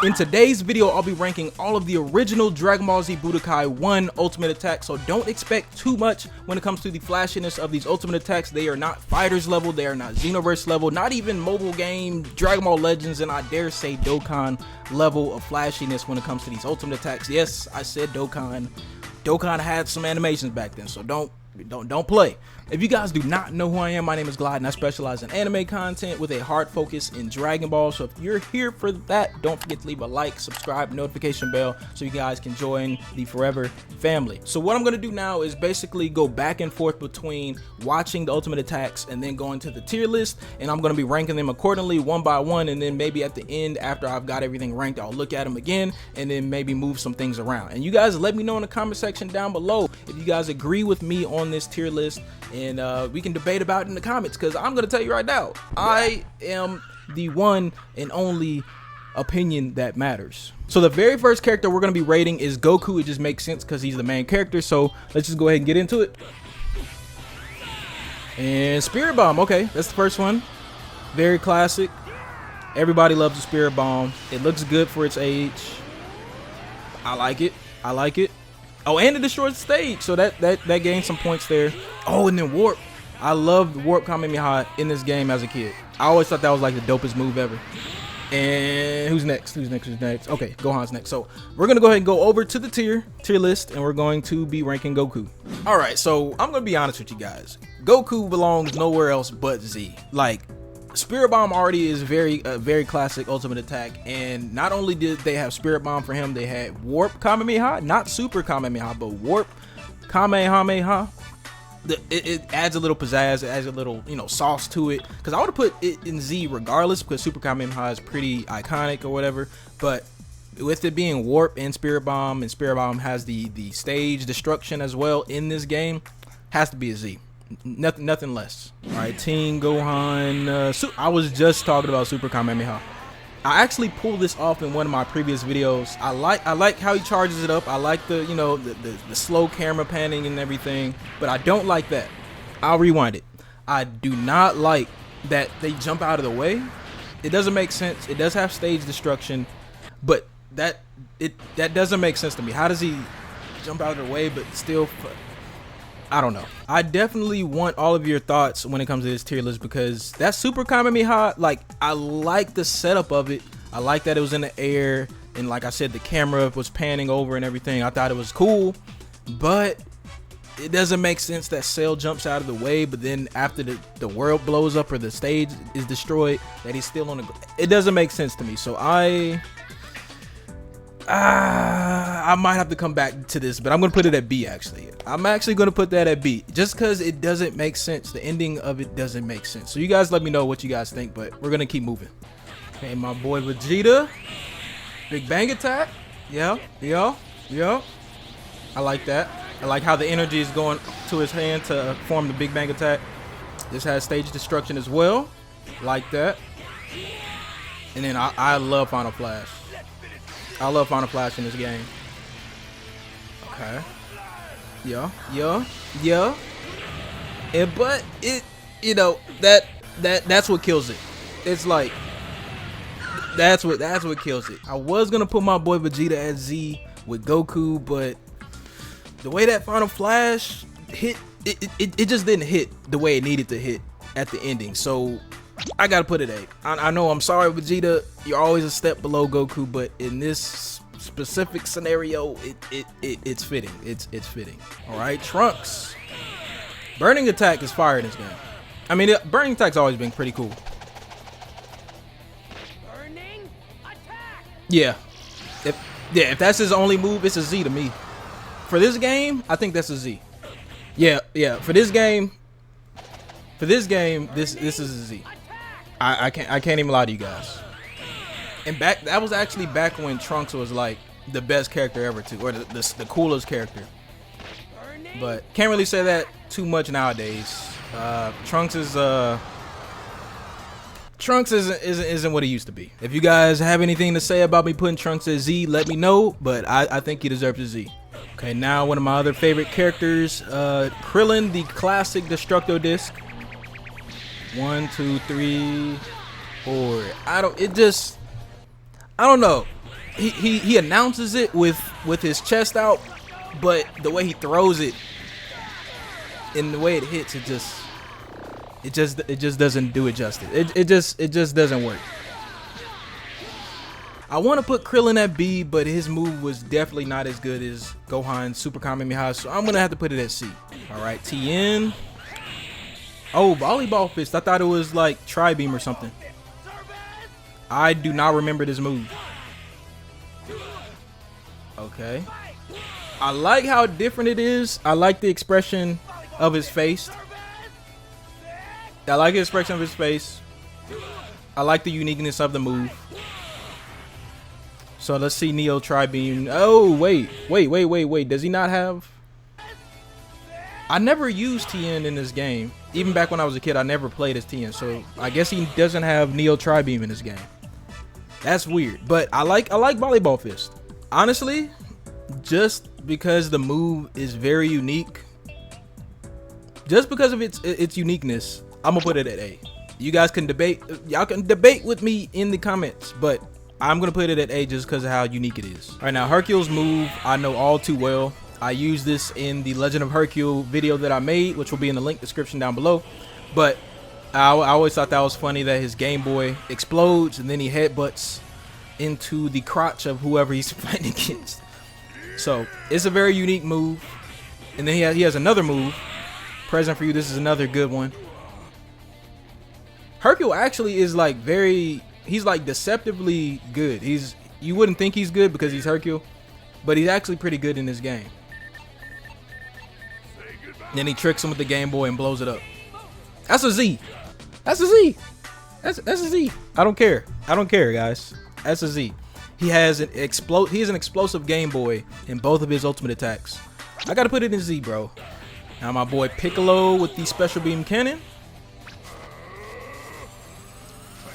In today's video, I'll be ranking all of the original Dragon Ball Z Budokai 1 ultimate attacks, so don't expect too much when it comes to the flashiness of these ultimate attacks. They are not fighters level, they are not Xenoverse level, not even mobile game, Dragon Ball Legends, and I dare say Dokkan level of flashiness when it comes to these ultimate attacks. Yes, I said Dokkan. Dokkan had some animations back then, so don't play. If you guys do not know who I am, my name is Glide and I specialize in anime content with a hard focus in Dragon Ball. So if you're here for that, don't forget to leave a like, subscribe, notification bell so you guys can join the forever family. So what I'm going to do now is basically go back and forth between watching the ultimate attacks and then going to the tier list, and I'm going to be ranking them accordingly one by one, and then maybe at the end after I've got everything ranked, I'll look at them again and then maybe move some things around. And you guys let me know in the comment section down below if you guys agree with me on this tier list, and we can debate about it in the comments, because I'm gonna tell you right now, I am the one and only opinion that matters. So the very first character we're gonna be rating is Goku. It just makes sense because he's the main character, so let's just go ahead and get into it. And Spirit Bomb, okay, that's the first one. Very classic. Everybody loves the Spirit Bomb. It looks good for its age. I like it. I like it. Oh, and it destroys the stage, so that gains some points there. Oh, and then Warp. I loved Warp Kamehameha in this game as a kid. I always thought that was like the dopest move ever. And who's next? Who's next? Who's next? Okay, Gohan's next. So we're gonna go ahead and go over to the tier list, and we're going to be ranking Goku. All right, so I'm gonna be honest with you guys. Goku belongs nowhere else but Z. Like, Spirit Bomb already is very classic ultimate attack, and not only did they have Spirit Bomb for him, they had Warp Kamehameha, not Super Kamehameha, but Warp Kamehameha. It adds a little pizzazz, it adds a little, you know, sauce to it, because I would have put it in Z regardless, because Super Kamehameha is pretty iconic or whatever, but with it being Warp and Spirit Bomb has the stage destruction as well in this game, has to be a Z. Nothing less. All right, Tien, Gohan. I was just talking about Super Kamehameha. I actually pulled this off in one of my previous videos. I like how he charges it up. I like the, you know, the slow camera panning and everything, but I don't like that. I'll rewind it. I do not like that they jump out of the way. It doesn't make sense. It does have stage destruction, but that doesn't make sense to me. How does he jump out of the way but still? I don't know. I definitely want all of your thoughts when it comes to this tier list, because that Super Kamehameha, like, I like the setup of it. I like that it was in the air, and like I said, the camera was panning over and everything. I thought it was cool, but it doesn't make sense that Cell jumps out of the way, but then after the world blows up or the stage is destroyed, that he's still on the. It doesn't make sense to me. So I might have to come back to this, but I'm gonna put it at B. Actually, I'm actually gonna put that at B, just because it doesn't make sense. The ending of it doesn't make sense. So you guys let me know what you guys think, but we're gonna keep moving. Okay, my boy Vegeta, Big Bang Attack. Yeah. I like that. I like how the energy is going to his hand to form the Big Bang Attack. This has stage destruction as well. Like that. And then I love Final Flash. I love Final Flash in this game. Okay. Yeah. And but it, you know, that's what kills it. It's like that's what kills it. I was gonna put my boy Vegeta at Z with Goku, but the way that Final Flash hit, it just didn't hit the way it needed to hit at the ending. So I gotta put it A. I know, I'm sorry, Vegeta, you're always a step below Goku, but in this specific scenario, it's fitting. It's fitting. All right, Trunks. Burning Attack is fire in this game. I mean, Burning Attack's always been pretty cool. Burning Attack. Yeah. If that's his only move, it's a Z to me. For this game, I think that's a Z. Yeah. For this game, this is a Z. I can't even lie to you guys. And that was actually back when Trunks was like the best character ever too, or the coolest character. But can't really say that too much nowadays. Trunks isn't what he used to be. If you guys have anything to say about me putting Trunks at Z, let me know. But I think he deserves a Z. Okay, now one of my other favorite characters, Krillin, the classic Destructo disc. 1, 2, 3, 4. I don't know. he announces it with his chest out, but the way he throws it and the way it hits, it just doesn't do it justice. It just doesn't work. I want to put Krillin at B, but his move was definitely not as good as Gohan's Super Kamehameha, so I'm gonna have to put it at C. All right, Tien. Oh, Volleyball Fist. I thought it was like Tri-Beam or something. I do not remember this move. Okay. I like how different it is. I like the expression of his face. I like the expression of his face. I like the uniqueness of the move. So let's see Neo Tri-Beam. Oh, wait. Does he not have... I never used Tien in this game. Even back when I was a kid, I never played as Tien. So I guess he doesn't have Neo Tri-Beam in this game. That's weird. But I like Volleyball Fist. Honestly, just because the move is very unique. Just because of its uniqueness, I'm going to put it at A. You guys can debate. Y'all can debate with me in the comments. But I'm going to put it at A just because of how unique it is. All right, now Hercule's move, I know all too well. I used this in the Legend of Hercule video that I made, which will be in the link description down below. But I always thought that was funny that his Game Boy explodes and then he headbutts into the crotch of whoever he's fighting against. So it's a very unique move. And then he has another move. Present for you. This is another good one. Hercule actually is like he's like deceptively good. You wouldn't think he's good because he's Hercule, but he's actually pretty good in this game. Then he tricks him with the Game Boy and blows it up. That's a Z. That's a Z. That's a Z. I don't care. I don't care, guys. That's a Z. He has an explosive Game Boy in both of his ultimate attacks. I gotta put it in Z, bro. Now my boy Piccolo with the special beam cannon.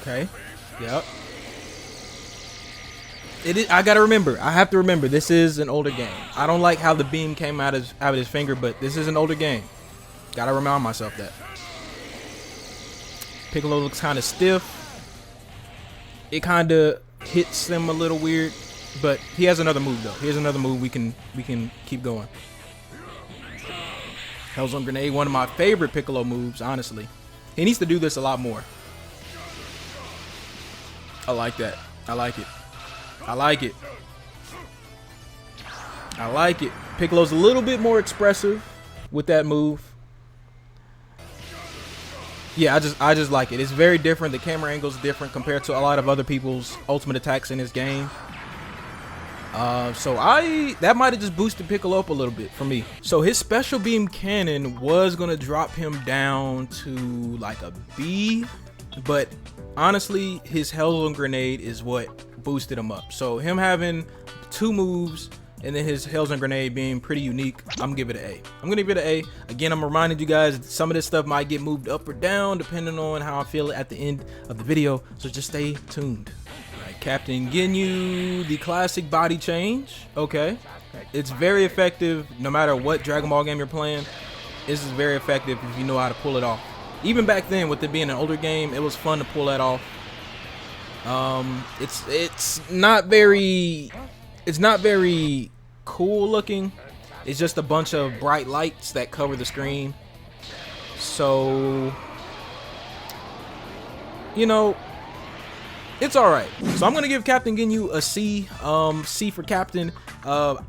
Okay. Yep. I gotta remember. I have to remember. This is an older game. I don't like how the beam came out of his finger, but this is an older game. Gotta remind myself that. Piccolo looks kind of stiff. It kind of hits him a little weird, but he has another move though. Here's another move we can keep going. Hellzone grenade, one of my favorite Piccolo moves, honestly. He needs to do this a lot more. I like that. I like it. I like it. I like it. Piccolo's a little bit more expressive with that move. Yeah, I just like it. It's very different. The camera angle's different compared to a lot of other people's ultimate attacks in this game. So that might have just boosted Piccolo up a little bit for me. So his special beam cannon was gonna drop him down to like a B, but honestly, his Hellzone grenade is what boosted him up. So him having two moves and then his Hellzone grenade being pretty unique, I'm gonna give it an A. I'm gonna give it an A. Again, I'm reminding you guys some of this stuff might get moved up or down depending on how I feel at the end of the video. So just stay tuned. All right, Captain Ginyu, the classic body change. Okay, it's very effective no matter what Dragon Ball game you're playing. This is very effective if you know how to pull it off. Even back then, with it being an older game, it was fun to pull that off. It's not very cool looking. It's just a bunch of bright lights that cover the screen. So, you know, it's all right. So I'm gonna give Captain Ginyu a C. C for Captain.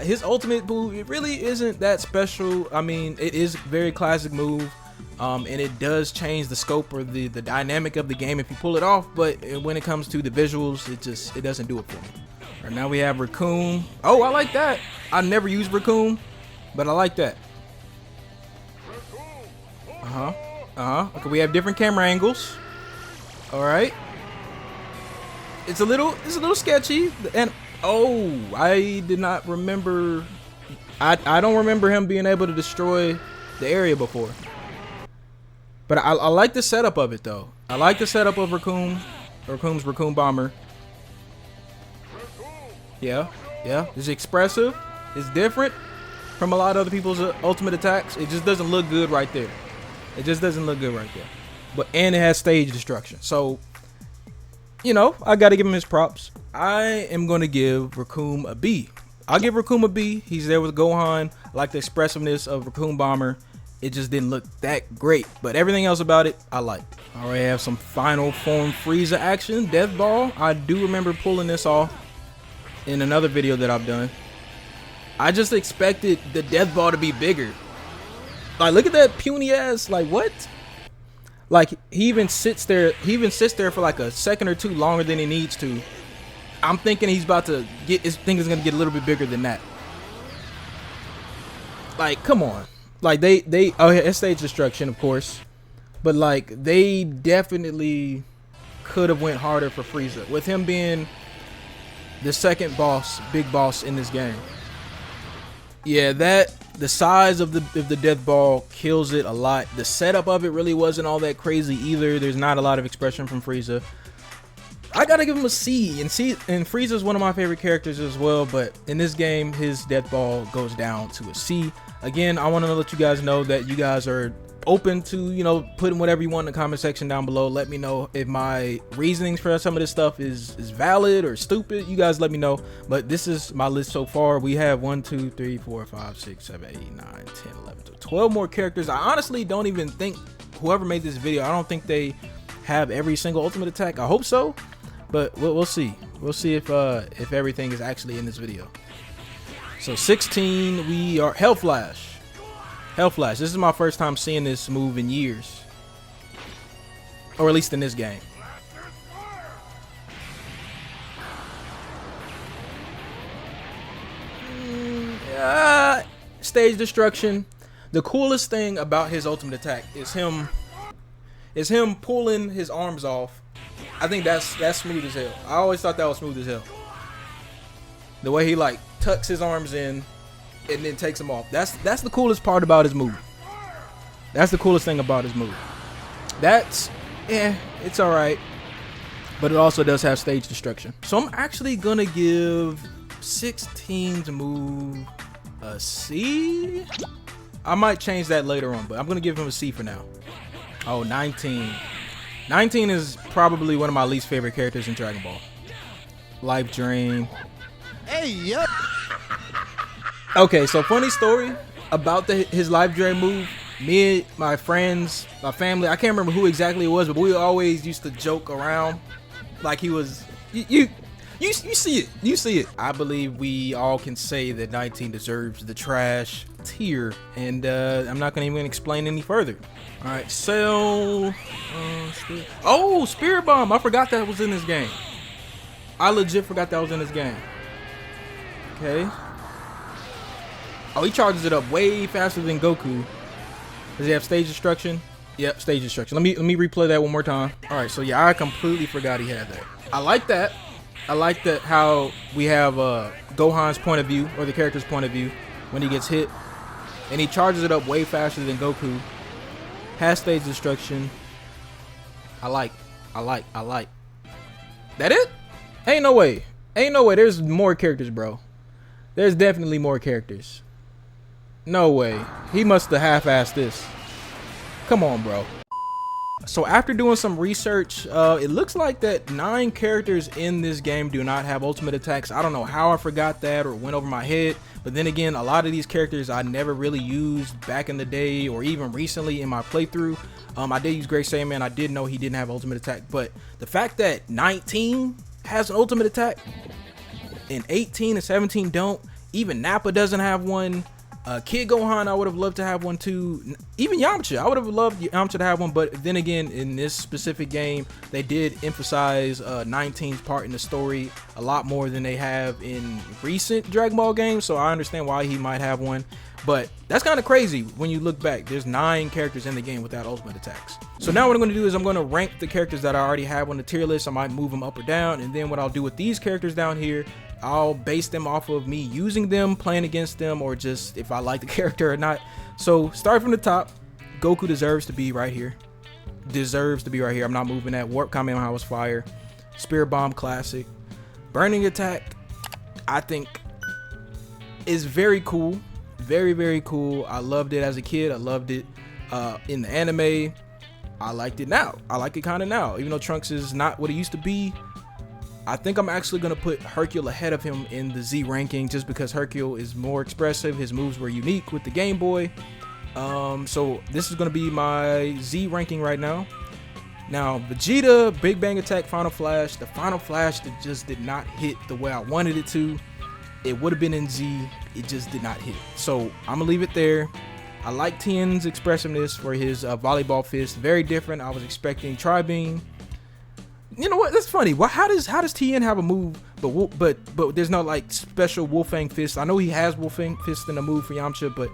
His ultimate move, it really isn't that special. I mean, it is a very classic move. And it does change the scope or the dynamic of the game if you pull it off, but when it comes to the visuals, it doesn't do it for me. All right, now we have Recoome. Oh, I like that. I never used Recoome, but I like that. Okay, we have different camera angles. All right. It's a little sketchy, and oh, I did not remember. I don't remember him being able to destroy the area before. But I like the setup of it, though. I like the setup of Recoome. Recoome's Recoome Bomber. Yeah. It's expressive. It's different from a lot of other people's ultimate attacks. It just doesn't look good right there. And it has stage destruction. So, you know, I got to give him his props. I am going to give Recoome a B. I'll give Recoome a B. He's there with Gohan. I like the expressiveness of Recoome Bomber. It just didn't look that great, but everything else about it, I like. All right, I have some final form Frieza action, Death Ball. I do remember pulling this off in another video that I've done. I just expected the Death Ball to be bigger. Like, look at that puny ass. Like, what? Like, he even sits there for like a second or two longer than he needs to. I'm thinking he's about to get, his thing is gonna get a little bit bigger than that. Like, come on. Like, oh, it's stage destruction, of course. But, like, they definitely could have went harder for Frieza. With him being the second boss, big boss in this game. Yeah, the size of the Death Ball kills it a lot. The setup of it really wasn't all that crazy either. There's not a lot of expression from Frieza. I gotta give him a C, and Frieza's one of my favorite characters as well, but in this game, his Death Ball goes down to a C. Again, I want to let you guys know that you guys are open to, you know, putting whatever you want in the comment section down below. Let me know if my reasonings for some of this stuff is valid or stupid. You guys let me know. But this is my list so far. We have 1, 2, 3, 4, 5, 6, 7, 8, 9, 10, 11, 12 more characters. I honestly don't even think whoever made this video, I don't think they have every single ultimate attack. I hope so, but we'll see. We'll see if everything is actually in this video. So 16, we are Hell Flash. Hell Flash. This is my first time seeing this move in years, or at least in this game. Stage destruction. The coolest thing about his ultimate attack is him pulling his arms off. I think that's smooth as hell. I always thought that was smooth as hell. The way he like tucks his arms in and then takes them off. That's the coolest part about his move. That's the coolest thing about his move. That's, it's all right, but it also does have stage destruction. So I'm actually gonna give 16's move a C. I might change that later on, but I'm gonna give him a C for now. Oh, 19. 19 is probably one of my least favorite characters in Dragon Ball. Life Drain. Hey, yo. Okay, so funny story about his Life Drain move. Me, my friends, my family, I can't remember who exactly it was, but we always used to joke around like he was, you see it, you see it. I believe we all can say that 19 deserves the trash tier, and I'm not gonna even explain any further. All right, Cell. Oh, Spirit Bomb. I forgot that was in this game. I legit forgot that was in this game. Okay. Oh, he charges it up way faster than Goku. Does he have stage destruction? Yep, stage destruction. Let me replay that one more time. All right, so yeah, I completely forgot he had that. I like that. I like that how we have Gohan's point of view, or the character's point of view, when he gets hit, and he charges it up way faster than Goku. Has stage destruction. I like. That it? Ain't no way. Ain't no way. There's more characters, bro. There's definitely more characters. No way. He must have half-assed this. Come on, bro. So after doing some research, it looks like that 9 characters in this game do not have ultimate attacks. I don't know how I forgot that or went over my head. But then again, a lot of these characters I never really used back in the day or even recently in my playthrough. I did use Great Saiyaman. I did know he didn't have ultimate attack. But the fact that 19 has an ultimate attack and 18 and 17 don't. Even Nappa doesn't have one. Kid Gohan, I would have loved to have one too. Even Yamcha, I would have loved Yamcha to have one. But then again, in this specific game, they did emphasize 19's part in the story a lot more than they have in recent Dragon Ball games. So I understand why he might have one. But that's kind of crazy when you look back. There's 9 characters in the game without ultimate attacks. So now what I'm going to do is I'm going to rank the characters that I already have on the tier list. I might move them up or down. And then what I'll do with these characters down here, I'll base them off of me using them, playing against them, or just if I like the character or not. So start from the top. Goku deserves to be right here. Deserves to be right here. I'm not moving that. Warp Kamehameha was fire. Spirit Bomb classic. Burning Attack, I think, is very cool. Very, very cool. I loved it as a kid. I loved it in the anime. I liked it now. I like it kind of now. Even though Trunks is not what it used to be, I think I'm actually going to put Hercule ahead of him in the Z ranking just because Hercule is more expressive. His moves were unique with the Game Boy. So this is going to be my Z ranking right now. Now, Vegeta, Big Bang Attack, Final Flash. The Final Flash that just did not hit the way I wanted it to. It would have been in Z. It just did not hit. So I'm going to leave it there. I like Tien's expressiveness for his volleyball fist. Very different. I was expecting Tri-Beam. You know what? That's funny. How does Tien have a move, but there's no like special Wolfang fist? I know he has Wolfang fist in a move for Yamcha, but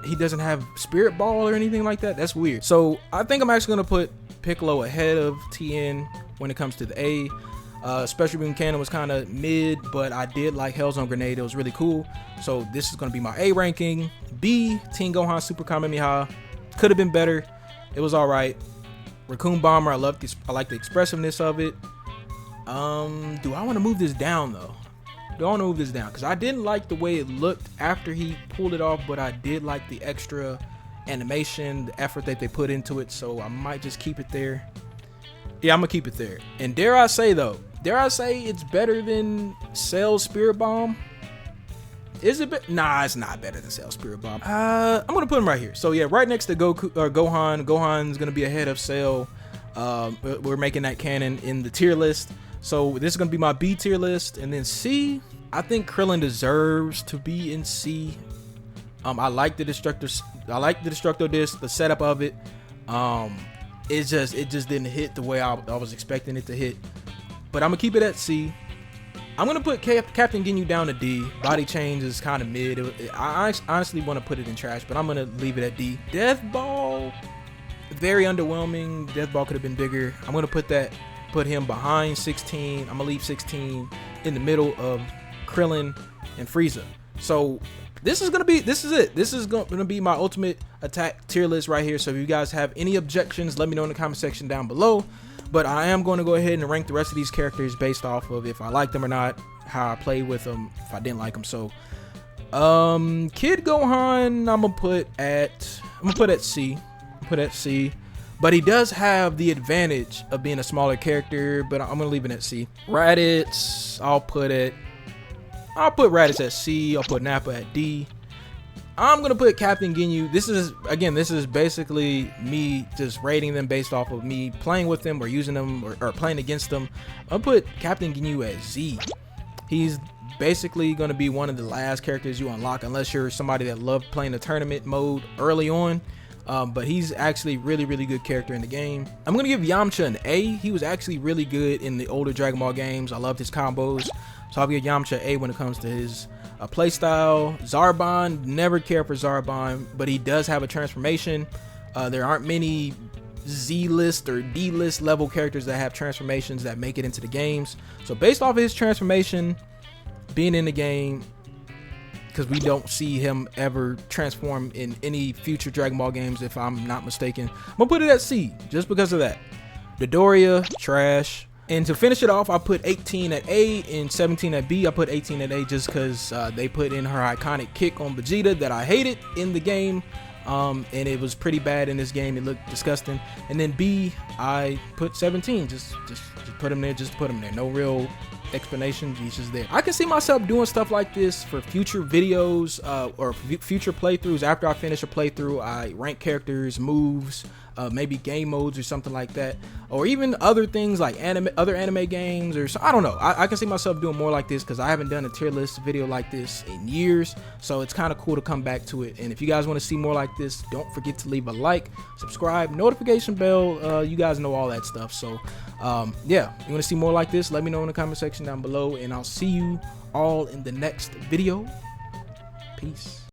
he doesn't have Spirit Ball or anything like that. That's weird. So I think I'm actually gonna put Piccolo ahead of Tien when it comes to the A. Special Beam Cannon was kind of mid, but I did like Hellzone Grenade. It was really cool. So this is gonna be my A ranking. B, Tien Gohan Super Kamehameha. Could have been better. It was all right. Recoome Bomber, I like the expressiveness of it. Do I want to move this down though? Do I want to move this down? Because I didn't like the way it looked after he pulled it off, but I did like the extra animation, the effort that they put into it. So I might just keep it there. Yeah, I'm gonna keep it there. And dare I say it's better than Cell's Spirit Bomb? Is it? Nah, it's not better than Cell's Spirit Bomb. I'm gonna put him right here. So yeah, right next to Goku or Gohan. Gohan's gonna be ahead of Cell. We're making that canon in the tier list. So this is gonna be my B tier list, and then C. I think Krillin deserves to be in C. I like the Destructo. I like the Destructo disc. The setup of it. It just didn't hit the way I was expecting it to hit. But I'm gonna keep it at C. I'm gonna put Captain Ginyu down to D. Body change is kind of mid. I honestly want to put it in trash, but I'm gonna leave it at D. Death Ball, very underwhelming. Death Ball could have been bigger. I'm gonna put him behind 16. I'm gonna leave 16 in the middle of Krillin and Frieza. So this is it. This is gonna be my ultimate attack tier list right here. So if you guys have any objections, let me know in the comment section down below. But I am going to go ahead and rank the rest of these characters based off of if I like them or not, how I played with them, if I didn't like them. So, Kid Gohan, I'm gonna put at C. But he does have the advantage of being a smaller character, but I'm gonna leave it at C. Raditz, I'll put Raditz at C. I'll put Nappa at D. I'm gonna put Captain Ginyu. This is basically me just rating them based off of me playing with them or using them or playing against them. I'll put Captain Ginyu at Z. He's basically gonna be one of the last characters you unlock unless you're somebody that loved playing the tournament mode early on. But he's actually really good character in the game. I'm gonna give Yamcha an A. He was actually really good in the older Dragon Ball games. I loved his combos, so I'll give Yamcha A when it comes to his playstyle. Zarbon, never cared for Zarbon, but he does have a transformation. There aren't many Z-list or D-list level characters that have transformations that make it into the games. So based off of his transformation being in the game, because we don't see him ever transform in any future Dragon Ball games if I'm not mistaken, I'm gonna put it at C just because of that. Dodoria, trash. And to finish it off, I put 18 at A and 17 at B. I put 18 at A just because they put in her iconic kick on Vegeta that I hated in the game. And it was pretty bad in this game. It looked disgusting. And then B, I put 17. Just put him there. Just put him there. No real explanation. He's just there. I can see myself doing stuff like this for future videos or future playthroughs. After I finish a playthrough, I rank characters, moves, maybe game modes or something like that, or even other things like other anime games or so. I don't know. I can see myself doing more like this because I haven't done a tier list video like this in years, so it's kind of cool to come back to it. And if you guys want to see more like this, don't forget to leave a like, subscribe, notification bell. You guys know all that stuff. So yeah, you want to see more like this, let me know in the comment section down below, and I'll see you all in the next video. Peace.